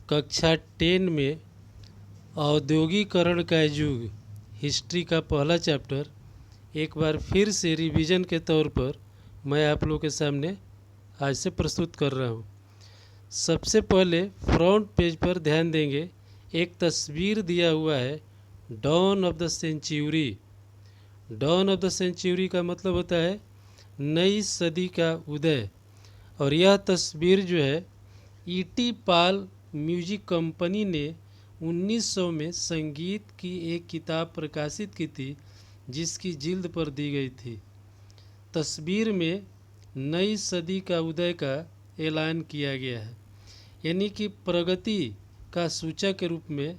कक्षा 10 में औद्योगिकरण का युग हिस्ट्री का पहला चैप्टर एक बार फिर से रिवीजन के तौर पर मैं आप लोगों के सामने आज से प्रस्तुत कर रहा हूँ। सबसे पहले फ्रंट पेज पर ध्यान देंगे, एक तस्वीर दिया हुआ है dawn of the century. Dawn of the century का मतलब होता है नई सदी का उदय। और यह तस्वीर जो है ईटी पाल म्यूजिक कंपनी ने 1900 में संगीत की एक किताब प्रकाशित की थी जिसकी जिल्द पर दी गई थी। तस्वीर में नई सदी का उदय का ऐलान किया गया है, यानी कि प्रगति का सूचक के रूप में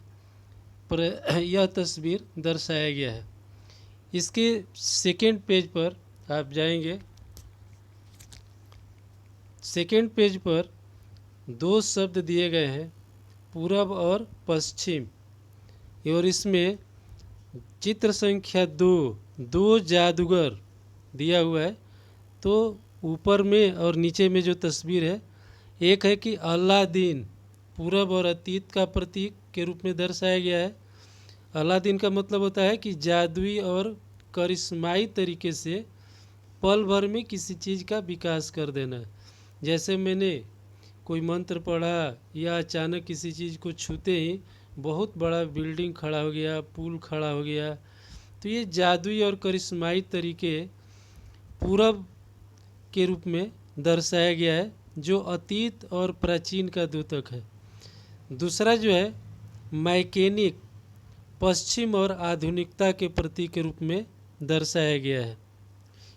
यह तस्वीर दर्शाया गया है। इसके सेकेंड पेज पर आप जाएंगे, सेकेंड पेज पर दो शब्द दिए गए हैं, पूरब और पश्चिम, और इसमें चित्र संख्या दो जादूगर दिया हुआ है। तो ऊपर में और नीचे में जो तस्वीर है, एक है कि अलादीन पूरब और अतीत का प्रतीक के रूप में दर्शाया गया है। अलादीन का मतलब होता है कि जादुई और करिश्माई तरीके से पल भर में किसी चीज़ का विकास कर देना। जैसे मैंने कोई मंत्र पढ़ा या अचानक किसी चीज़ को छूते ही बहुत बड़ा बिल्डिंग खड़ा हो गया, पुल खड़ा हो गया। तो ये जादुई और करिश्माई तरीके पूरब के रूप में दर्शाया गया है, जो अतीत और प्राचीन का द्योतक है। दूसरा जो है मैकेनिक, पश्चिम और आधुनिकता के प्रतीक के रूप में दर्शाया गया है।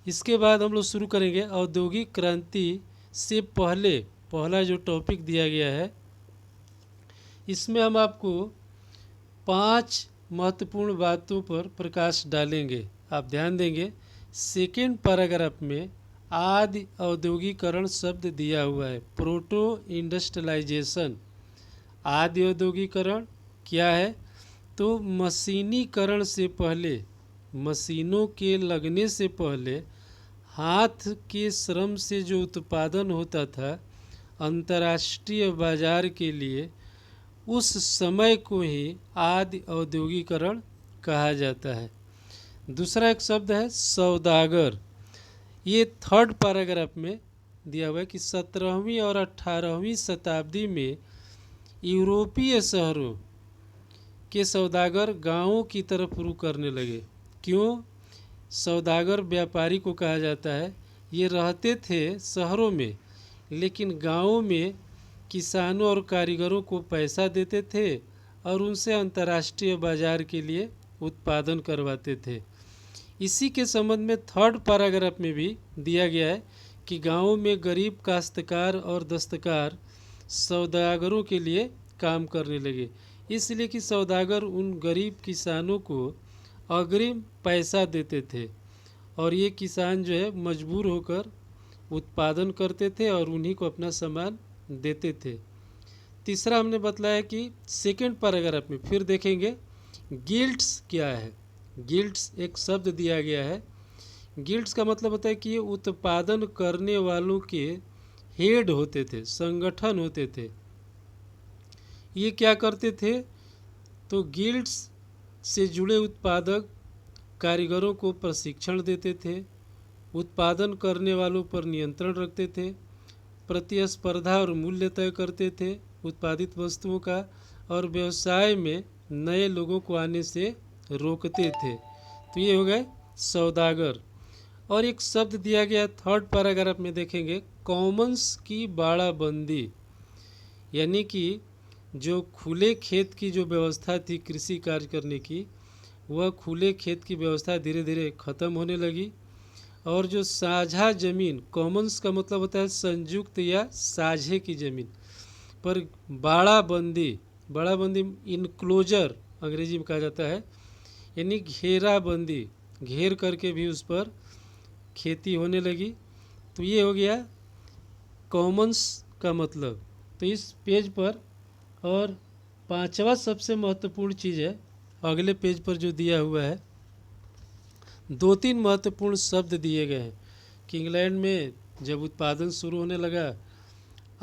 इसके बाद हम लोग शुरू करेंगे औद्योगिक क्रांति से पहला जो टॉपिक दिया गया है, इसमें हम आपको 5 महत्वपूर्ण बातों पर प्रकाश डालेंगे। आप ध्यान देंगे, सेकेंड पैराग्राफ में आदि औद्योगिकरण शब्द दिया हुआ है, प्रोटो इंडस्ट्रियलाइजेशन। आदि औद्योगिकरण क्या है? तो मशीनीकरण से पहले, मशीनों के लगने से पहले हाथ के श्रम से जो उत्पादन होता था अंतर्राष्ट्रीय बाजार के लिए, उस समय को ही आदि औद्योगिकरण कहा जाता है। दूसरा एक शब्द है सौदागर। ये थर्ड पैराग्राफ में दिया हुआ है कि 17वीं और 18वीं शताब्दी में यूरोपीय शहरों के सौदागर गांवों की तरफ रुख करने लगे। क्यों? सौदागर व्यापारी को कहा जाता है। ये रहते थे शहरों में, लेकिन गांवों में किसानों और कारीगरों को पैसा देते थे और उनसे अंतर्राष्ट्रीय बाजार के लिए उत्पादन करवाते थे। इसी के संबंध में थर्ड पैराग्राफ में भी दिया गया है कि गांवों में गरीब काश्तकार और दस्तकार सौदागरों के लिए काम करने लगे, इसलिए कि सौदागर उन गरीब किसानों को अग्रिम पैसा देते थे और ये किसान जो है मजबूर होकर उत्पादन करते थे और उन्हीं को अपना सामान देते थे। तीसरा हमने बतलाया कि सेकेंड पैराग्राफ में फिर देखेंगे गिल्ड्स क्या है। गिल्ड्स एक शब्द दिया गया है। गिल्ड्स का मतलब होता है कि ये उत्पादन करने वालों के हेड होते थे, संगठन होते थे। ये क्या करते थे? तो गिल्ड्स से जुड़े उत्पादक कारीगरों को प्रशिक्षण देते थे, उत्पादन करने वालों पर नियंत्रण रखते थे, प्रतिस्पर्धा और मूल्य तय करते थे उत्पादित वस्तुओं का, और व्यवसाय में नए लोगों को आने से रोकते थे। तो ये हो गए सौदागर। और एक शब्द दिया गया थर्ड पैराग्राफ में, देखेंगे कॉमन्स की बाड़ाबंदी, यानी कि जो खुले खेत की जो व्यवस्था थी कृषि कार्य करने की, वह खुले खेत की व्यवस्था धीरे धीरे ख़त्म होने लगी। और जो साझा ज़मीन, कॉमन्स का मतलब होता है संयुक्त या साझे की ज़मीन, पर बाड़ाबंदी इनक्लोजर अंग्रेजी में कहा जाता है, यानी घेराबंदी, घेर करके भी उस पर खेती होने लगी। तो ये हो गया कॉमन्स का मतलब। तो इस पेज पर, और पांचवा सबसे महत्वपूर्ण चीज़ है अगले पेज पर जो दिया हुआ है, 2-3 महत्वपूर्ण शब्द दिए गए हैं कि इंग्लैंड में जब उत्पादन शुरू होने लगा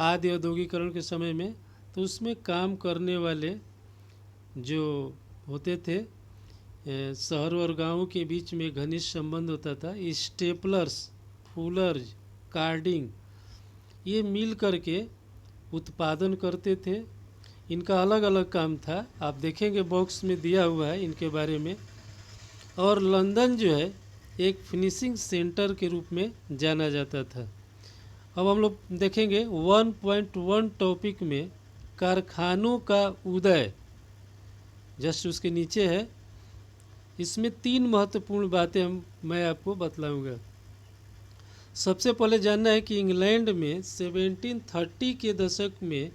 आदि औद्योगिकरण के समय में, तो उसमें काम करने वाले जो होते थे, शहर और गांव के बीच में घनिष्ठ संबंध होता था। स्टेपलर्स, फूलर्स, कार्डिंग, ये मिल करके उत्पादन करते थे। इनका अलग अलग काम था, आप देखेंगे बॉक्स में दिया हुआ है इनके बारे में। और लंदन जो है एक फिनिशिंग सेंटर के रूप में जाना जाता था। अब हम लोग देखेंगे 1.1 टॉपिक में कारखानों का उदय, जस्ट उसके नीचे है। इसमें 3 महत्वपूर्ण बातें मैं आपको बतलाऊंगा। सबसे पहले जानना है कि इंग्लैंड में 1730 के दशक में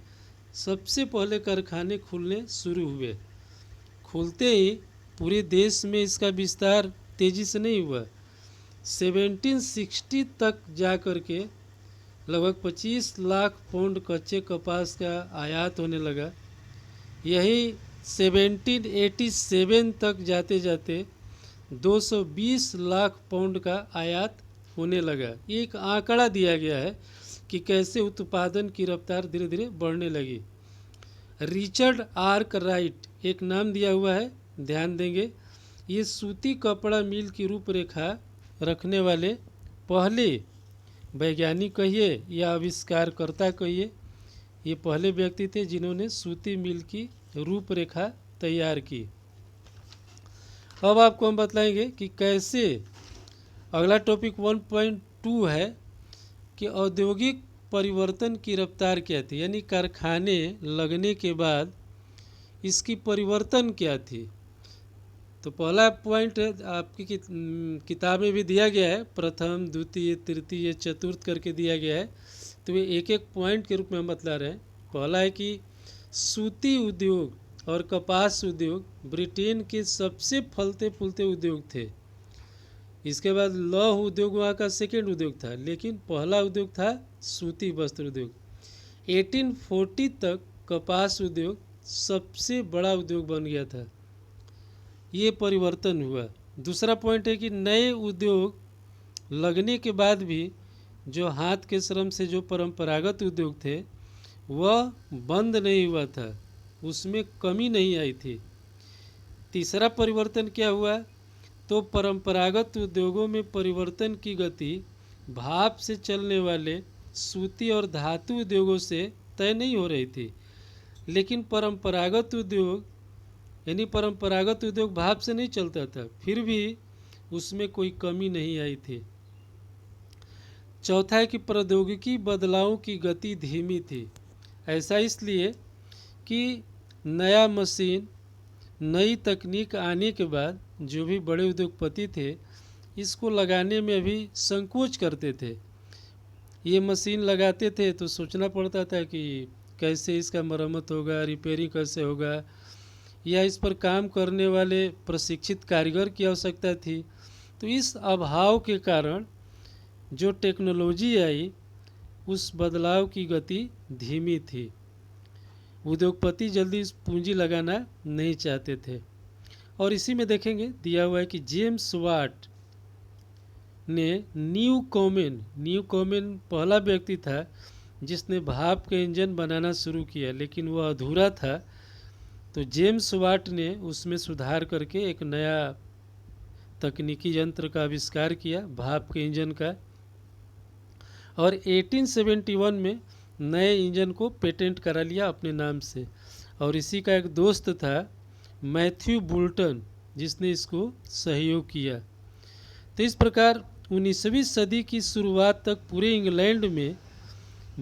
सबसे पहले कारखाने खुलने शुरू हुए। खुलते ही पूरे देश में इसका विस्तार तेजी से नहीं हुआ। 1760 तक जा कर के लगभग 25 लाख पाउंड कच्चे कपास का आयात होने लगा। यही 1787 तक जाते जाते 220 लाख पाउंड का आयात होने लगा। एक आंकड़ा दिया गया है कि कैसे उत्पादन की रफ्तार धीरे धीरे बढ़ने लगी। रिचर्ड आर्कराइट एक नाम दिया हुआ है, ध्यान देंगे। ये सूती कपड़ा मिल की रूपरेखा रखने वाले पहले वैज्ञानिक कहिए या आविष्कारकर्ता कहिए, ये पहले व्यक्ति थे जिन्होंने सूती मिल की रूपरेखा तैयार की। अब आपको हम बतलाएंगे कि कैसे। अगला टॉपिक 1.2 है कि औद्योगिक परिवर्तन की रफ्तार क्या थी, यानी कारखाने लगने के बाद इसकी परिवर्तन क्या थी। तो पहला पॉइंट आपकी किताब में भी दिया गया है, प्रथम, द्वितीय, तृतीय, चतुर्थ करके दिया गया है। तो ये एक एक पॉइंट के रूप में हम बतला रहे हैं। पहला है कि सूती उद्योग और कपास उद्योग ब्रिटेन के सबसे फलते फूलते उद्योग थे। इसके बाद लौह उद्योग वहाँ का सेकेंड उद्योग था, लेकिन पहला उद्योग था सूती वस्त्र उद्योग। 1840 तक कपास उद्योग सबसे बड़ा उद्योग बन गया था। ये परिवर्तन हुआ। दूसरा पॉइंट है कि नए उद्योग लगने के बाद भी जो हाथ के श्रम से जो परंपरागत उद्योग थे वह बंद नहीं हुआ था, उसमें कमी नहीं आई थी। तीसरा परिवर्तन क्या हुआ, तो परंपरागत उद्योगों में परिवर्तन की गति भाप से चलने वाले सूती और धातु उद्योगों से तय नहीं हो रही थी। लेकिन परंपरागत उद्योग यानी परंपरागत उद्योग भाप से नहीं चलता था, फिर भी उसमें कोई कमी नहीं आई थी। चौथा है कि प्रौद्योगिकी बदलावों की गति धीमी थी। ऐसा इसलिए कि नया मशीन, नई तकनीक आने के बाद जो भी बड़े उद्योगपति थे इसको लगाने में अभी संकोच करते थे। ये मशीन लगाते थे तो सोचना पड़ता था कि कैसे इसका मरम्मत होगा, रिपेयरिंग कैसे होगा, या इस पर काम करने वाले प्रशिक्षित कारीगर की आवश्यकता थी। तो इस अभाव के कारण जो टेक्नोलॉजी आई उस बदलाव की गति धीमी थी। उद्योगपति जल्दी पूंजी लगाना नहीं चाहते थे। और इसी में देखेंगे दिया हुआ है कि जेम्स वाट ने न्यू कॉमेन पहला व्यक्ति था जिसने भाप के इंजन बनाना शुरू किया, लेकिन वह अधूरा था। तो जेम्स वाट ने उसमें सुधार करके एक नया तकनीकी यंत्र का आविष्कार किया, भाप के इंजन का। और 1871 में नए इंजन को पेटेंट करा लिया अपने नाम से। और इसी का एक दोस्त था मैथ्यू बुल्टन, जिसने इसको सहयोग किया। तो इस प्रकार 19वीं सदी की शुरुआत तक पूरे इंग्लैंड में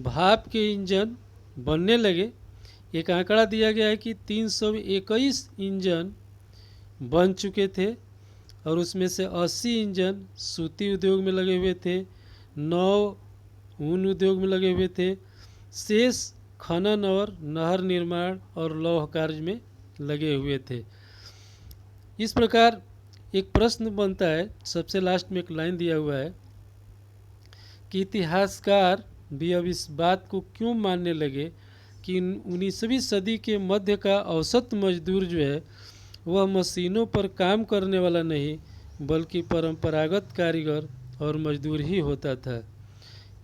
भाप के इंजन बनने लगे। एक आंकड़ा दिया गया है कि 321 इंजन बन चुके थे और उसमें से 80 इंजन सूती उद्योग में लगे हुए थे, 9 ऊन उद्योग में लगे हुए थे, शेष खनन और नहर निर्माण और लौह कार्य में लगे हुए थे। इस प्रकार एक प्रश्न बनता है, सबसे लास्ट में एक लाइन दिया हुआ है कि इतिहासकार भी अब इस बात को क्यों मानने लगे कि 19वीं सदी के मध्य का औसत मजदूर जो है वह मशीनों पर काम करने वाला नहीं बल्कि परंपरागत कारीगर और मजदूर ही होता था।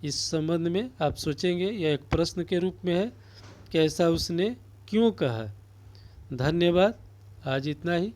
इस संबंध में आप सोचेंगे, यह एक प्रश्न के रूप में है कि ऐसा उसने क्यों कहा। धन्यवाद। आज इतना ही।